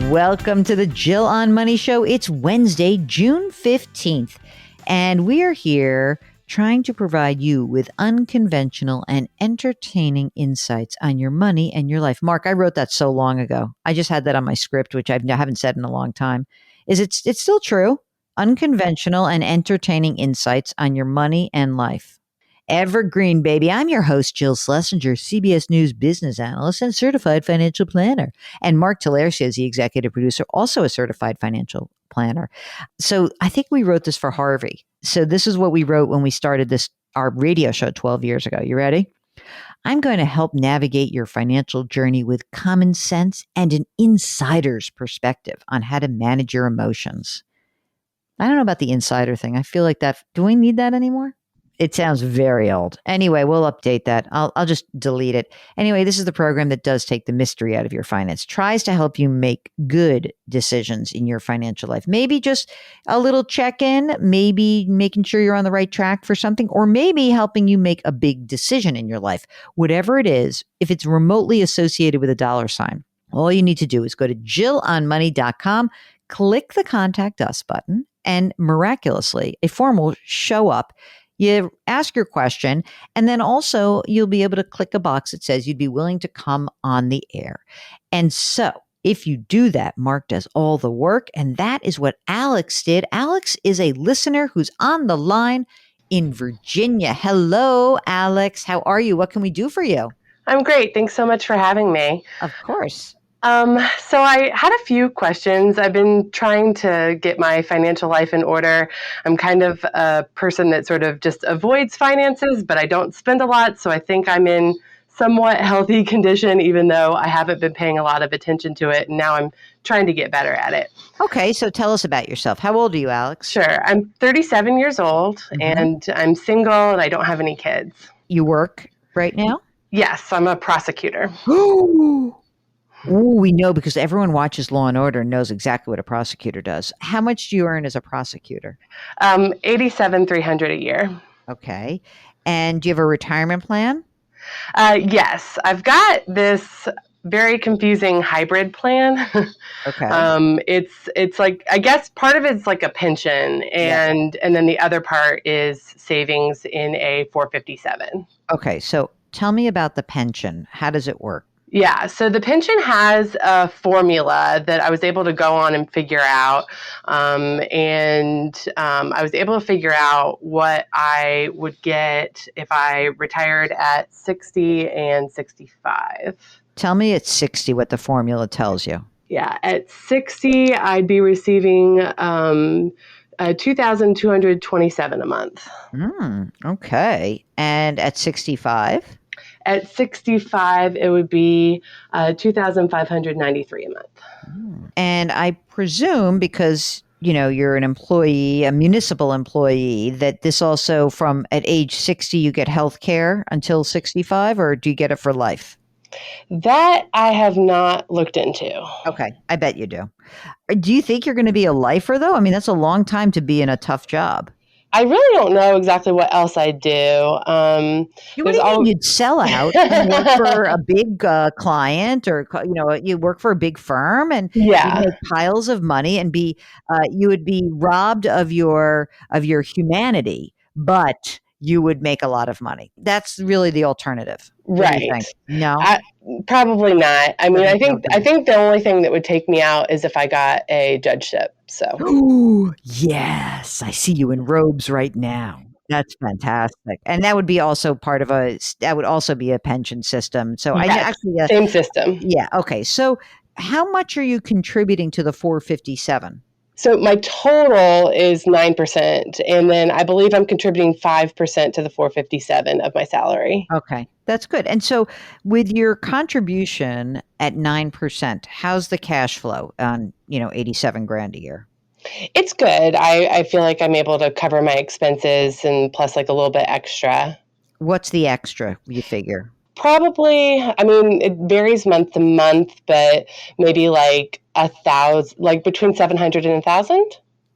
Welcome to the Jill on Money Show. It's Wednesday, June 15th, and we are here trying to provide you with unconventional and entertaining insights on your money and your life. Mark, I wrote that so long ago. I just had that on my script, which I haven't said in a long time. It's still true? Unconventional and entertaining insights on your money and life. Evergreen, baby. I'm your host, Jill Schlesinger, CBS News business analyst and certified financial planner. And Mark Talercia is the executive producer, also a certified financial planner. So I think we wrote this for Harvey. So this is what we wrote when we started our radio show 12 years ago. You ready? I'm going to help navigate your financial journey with common sense and an insider's perspective on how to manage your emotions. I don't know about the insider thing. I feel like that. Do we need that anymore? It sounds very old. Anyway, we'll update that. I'll just delete it. Anyway, this is the program that does take the mystery out of your finance, tries to help you make good decisions in your financial life. Maybe just a little check-in, maybe making sure you're on the right track for something, or maybe helping you make a big decision in your life. Whatever it is, if it's remotely associated with a dollar sign, all you need to do is go to jillonmoney.com, click the Contact Us button, and miraculously, a form will show up. You ask your question, and then also you'll be able to click a box that says you'd be willing to come on the air. And so if you do that, Mark does all the work, and that is what Alex did. Alex is a listener who's on the line in Virginia. Hello, Alex. How are you? What can we do for you? I'm great. Thanks so much for having me. Of course. So I had a few questions. I've been trying to get my financial life in order. I'm kind of a person that sort of just avoids finances, but I don't spend a lot. So I think I'm in somewhat healthy condition, even though I haven't been paying a lot of attention to it. And now I'm trying to get better at it. Okay. So tell us about yourself. How old are you, Alex? Sure. I'm 37 years old and I'm single and I don't have any kids. You work right now? Yes, I'm a prosecutor. Ooh, we know because everyone watches Law and Order and knows exactly what a prosecutor does. How much do you earn as a prosecutor? $87,300 a year. Okay. And do you have a retirement plan? Yes, I've got this very confusing hybrid plan. Okay. It's like, I guess part of it's like a pension and then the other part is savings in a 457. Okay. So tell me about the pension. How does it work? Yeah, so the pension has a formula that I was able to go on and figure out. I was able to figure out what I would get if I retired at 60 and 65. Tell me at 60 what the formula tells you. Yeah, at 60, I'd be receiving $2,227 a month. Okay. And at 65? At 65, it would be $2,593 a month. And I presume because, you're an employee, a municipal employee, that this also at age 60, you get health care until 65, or do you get it for life? That I have not looked into. Okay. I bet you do. Do you think you're going to be a lifer, though? I mean, that's a long time to be in a tough job. I really don't know exactly what else I do. You'd sell out and work for a big client, or you work for a big firm, and you make piles of money, and you would be robbed of your humanity, but you would make a lot of money. That's really the alternative. Right. No, probably not. I mean, I think the only thing that would take me out is if I got a judgeship. So. Ooh, yes. I see you in robes right now. That's fantastic. And that would be also that would also be a pension system. So same system. Yeah. Okay. So how much are you contributing to the 457? So my total is 9%, and then I believe I'm contributing 5% to the 457 of my salary. Okay, that's good. And so with your contribution at 9%, how's the cash flow on, 87 grand a year? It's good. I feel like I'm able to cover my expenses and plus like a little bit extra. What's the extra, you figure? Probably, I mean, it varies month to month, but maybe like 1,000, like between 700 and 1,000.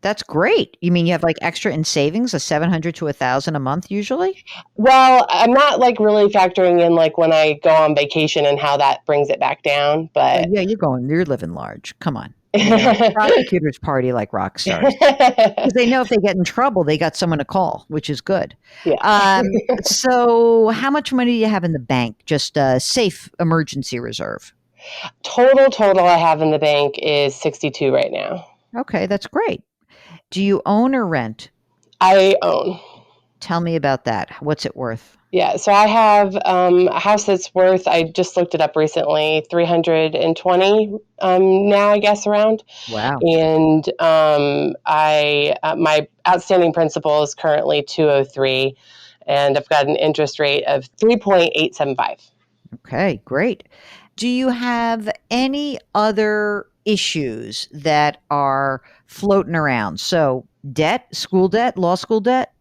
That's great. You mean you have like extra in savings, a 700 to 1,000 a month usually? Well, I'm not like really factoring in like when I go on vacation and how that brings it back down, but yeah, you're living large. Come on. Yeah, prosecutors party like rock stars because they know if they get in trouble, they got someone to call, which is good. Yeah. So, how much money do you have in the bank? Just a safe emergency reserve. Total I have in the bank is 62 right now. Okay, that's great. Do you own or rent? I own. Tell me about that. What's it worth? Yeah, so I have a house that's worth, I just looked it up recently, 320 now, I guess, around. Wow. And my outstanding principal is currently 203, and I've got an interest rate of 3.875. Okay, great. Do you have any other issues that are floating around? So, debt, school debt, law school debt?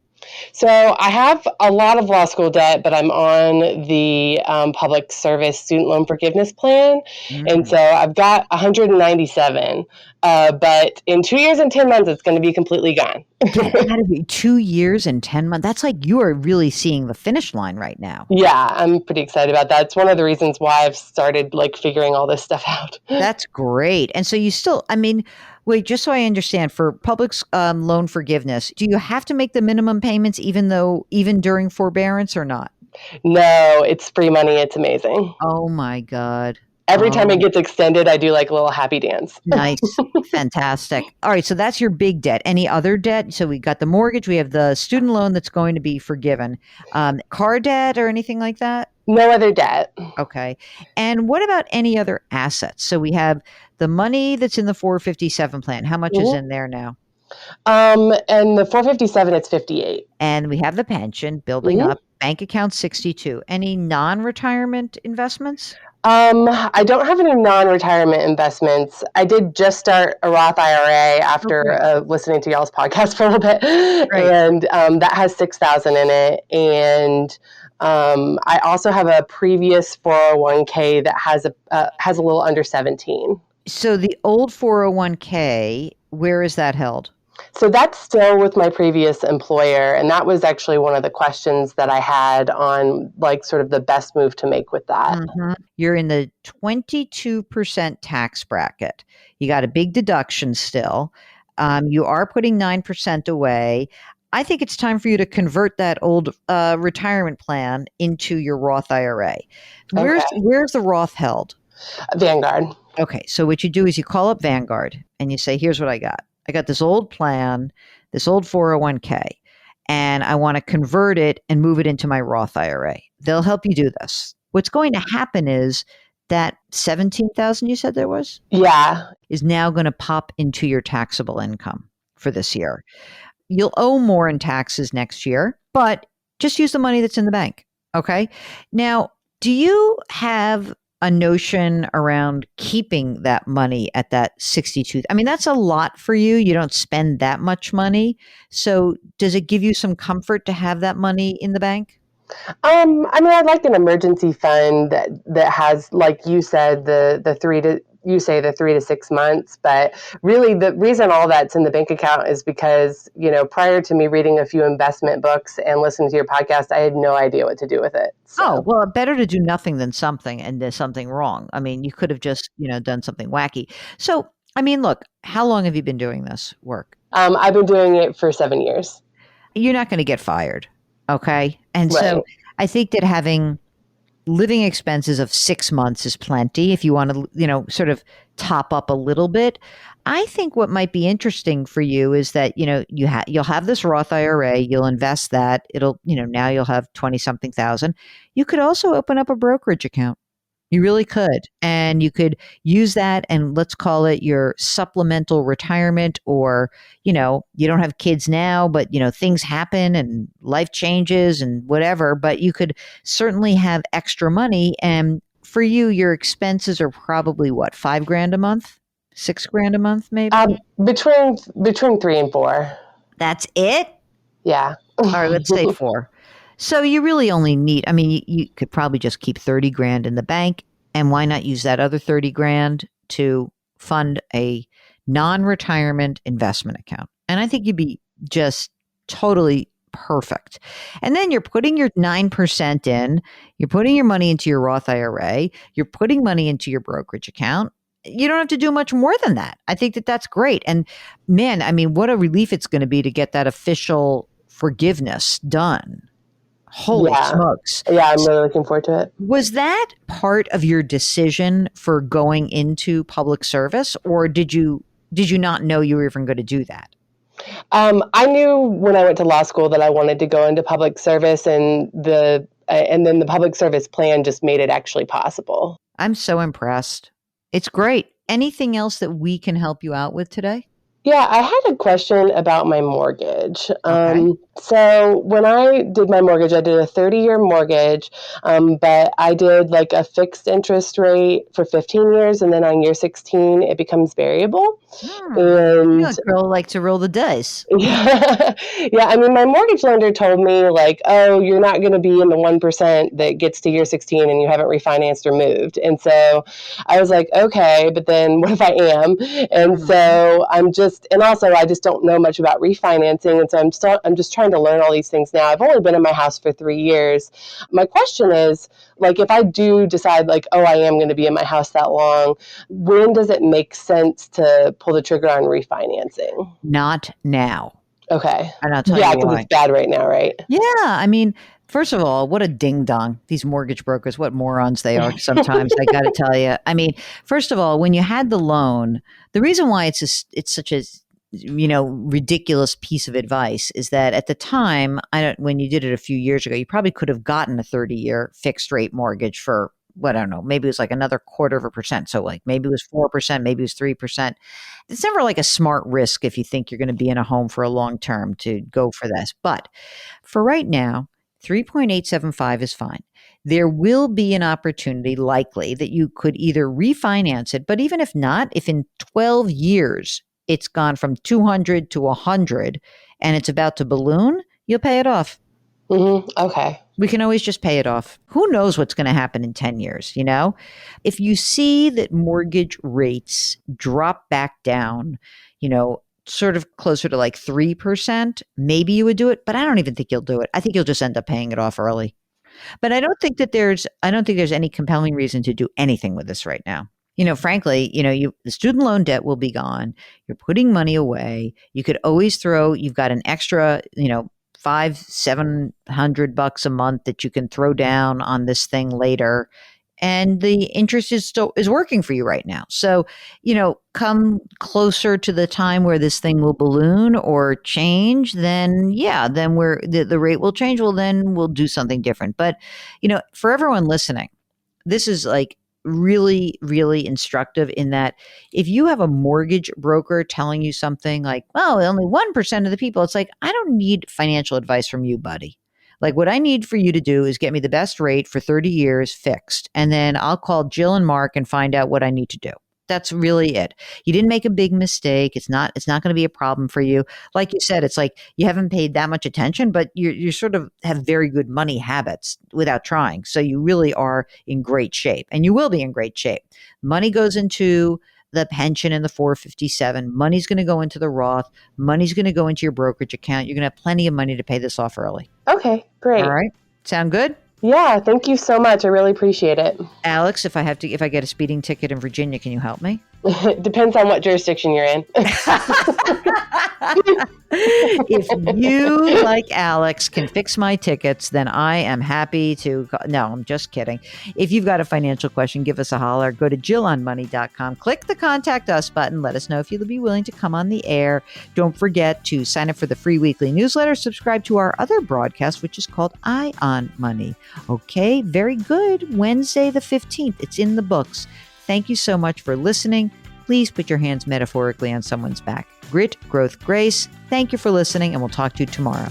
So I have a lot of law school debt, but I'm on the public service student loan forgiveness plan. And so I've got 197, but in 2 years and 10 months, it's going to be completely gone. Get out of here. 2 years and 10 months. That's like you are really seeing the finish line right now. Yeah, I'm pretty excited about that. It's one of the reasons why I've started like figuring all this stuff out. That's great. And so you still, I mean, wait, just so I understand, for public loan forgiveness, do you have to make the minimum payments even during forbearance or not? No, it's free money. It's amazing. Oh my God. Every time it gets extended, I do like a little happy dance. Nice. Fantastic. All right. So that's your big debt. Any other debt? So we got the mortgage, we have the student loan that's going to be forgiven. Car debt or anything like that? No other debt. Okay. And what about any other assets? So we have the money that's in the 457 plan. How much is in there now? And the 457, it's 58. And we have the pension building up, bank account 62. Any non-retirement investments? I don't have any non-retirement investments. I did just start a Roth IRA after listening to y'all's podcast for a little bit, and that has 6,000 in it. And I also have a previous 401k that has a little under 17. So the old 401k, where is that held? So that's still with my previous employer, and that was actually one of the questions that I had on like sort of the best move to make with that. You're in the 22% tax bracket. You got a big deduction still. You are putting 9% away. I think it's time for you to convert that old retirement plan into your Roth IRA. Where's the Roth held? Vanguard. Okay, so what you do is you call up Vanguard and you say, here's what I got. I got this old plan, this old 401k, and I want to convert it and move it into my Roth IRA. They'll help you do this. What's going to happen is that 17,000 you said there was? Yeah. Is now going to pop into your taxable income for this year. You'll owe more in taxes next year, but just use the money that's in the bank. Okay. Now, do you have a notion around keeping that money at that 62? I mean, that's a lot for you. You don't spend that much money. So does it give you some comfort to have that money in the bank? I mean, I'd like an emergency fund that has, like you said, the 3 to 6 months. But really, the reason all that's in the bank account is because, prior to me reading a few investment books and listening to your podcast, I had no idea what to do with it. So. Oh, well, better to do nothing than something and there's something wrong. I mean, you could have just, done something wacky. So, I mean, look, how long have you been doing this work? I've been doing it for 7 years. You're not going to get fired. Okay. And so I think that having living expenses of 6 months is plenty if you want to, sort of top up a little bit. I think what might be interesting for you is that, you'll have this Roth IRA, you'll invest that. It'll, now you'll have 20 something thousand. You could also open up a brokerage account. You really could. And you could use that and let's call it your supplemental retirement, or, you don't have kids now, but, things happen and life changes and whatever, but you could certainly have extra money. And for you, your expenses are probably what, $5,000 a month, $6,000 a month, maybe? Between 3 and 4. That's it? Yeah. All right, let's say 4. So you really only need, I mean, you could probably just keep 30 grand in the bank, and why not use that other 30 grand to fund a non-retirement investment account? And I think you'd be just totally perfect. And then you're putting your 9% in, you're putting your money into your Roth IRA, you're putting money into your brokerage account, you don't have to do much more than that. I think that that's great. And man, I mean, what a relief it's going to be to get that official forgiveness done. Holy smokes. Yeah, I'm really looking forward to it. Was that part of your decision for going into public service, or did you not know you were even going to do that? I knew when I went to law school that I wanted to go into public service, and then the public service plan just made it actually possible. I'm so impressed. It's great. Anything else that we can help you out with today? Yeah, I had a question about my mortgage. Okay. So when I did my mortgage, I did a 30-year mortgage, but I did like a fixed interest rate for 15 years, and then on year 16, it becomes variable. And you girl like to roll the dice. Yeah, I mean, my mortgage lender told me like, oh, you're not going to be in the 1% that gets to year 16 and you haven't refinanced or moved. And so I was like, okay, but then what if I am? And so and also I just don't know much about refinancing. And so I'm just trying to learn all these things now. I've only been in my house for 3 years. My question is, like, if I do decide like, oh, I am going to be in my house that long, when does it make sense to pull the trigger on refinancing? Not now. Okay. And I'll tell you why. Yeah, because it's bad right now, right? Yeah. I mean, first of all, what a ding dong. These mortgage brokers, what morons they are sometimes, I got to tell you. I mean, first of all, when you had the loan, the reason why it's such a ridiculous piece of advice is that at the time, when you did it a few years ago, you probably could have gotten a 30-year fixed rate mortgage for, I don't know, maybe it was like another 0.25%. So like maybe it was 4%, maybe it was 3%. It's never like a smart risk if you think you're going to be in a home for a long term to go for this. But for right now, 3.875 is fine. There will be an opportunity likely that you could either refinance it, but even if not, if in 12 years it's gone from 200 to 100 and it's about to balloon, you'll pay it off. Okay. We can always just pay it off. Who knows what's going to happen in 10 years, you know? If you see that mortgage rates drop back down, sort of closer to like 3%, maybe you would do it, but I don't even think you'll do it. I think you'll just end up paying it off early. But I don't think there's any compelling reason to do anything with this right now. Frankly, the student loan debt will be gone. You're putting money away. You could always you've got an extra, $500-700 a month that you can throw down on this thing later. And the interest is working for you right now. So, come closer to the time where this thing will balloon or change, then the rate will change. Well, then we'll do something different. But, for everyone listening, this is like really, really instructive in that if you have a mortgage broker telling you something like, oh, only 1% of the people, it's like, I don't need financial advice from you, buddy. Like what I need for you to do is get me the best rate for 30 years fixed. And then I'll call Jill and Mark and find out what I need to do. That's really it. You didn't make a big mistake. It's not going to be a problem for you. Like you said, it's like you haven't paid that much attention, but you sort of have very good money habits without trying. So you really are in great shape, and you will be in great shape. Money goes into the pension and the 457. Money's going to go into the Roth. Money's going to go into your brokerage account. You're going to have plenty of money to pay this off early. Okay, great. All right. Sound good? Yeah, thank you so much. I really appreciate it. Alex, if I get a speeding ticket in Virginia, can you help me? Depends on what jurisdiction you're in. If you, like Alex, can fix my tickets, then I am happy to. No, I'm just kidding. If you've got a financial question, give us a holler. Go to JillOnMoney.com. Click the Contact Us button. Let us know if you'll be willing to come on the air. Don't forget to sign up for the free weekly newsletter. Subscribe to our other broadcast, which is called Eye on Money. Okay, very good. Wednesday the 15th. It's in the books. Thank you so much for listening. Please put your hands metaphorically on someone's back. Grit, growth, grace. Thank you for listening, and we'll talk to you tomorrow.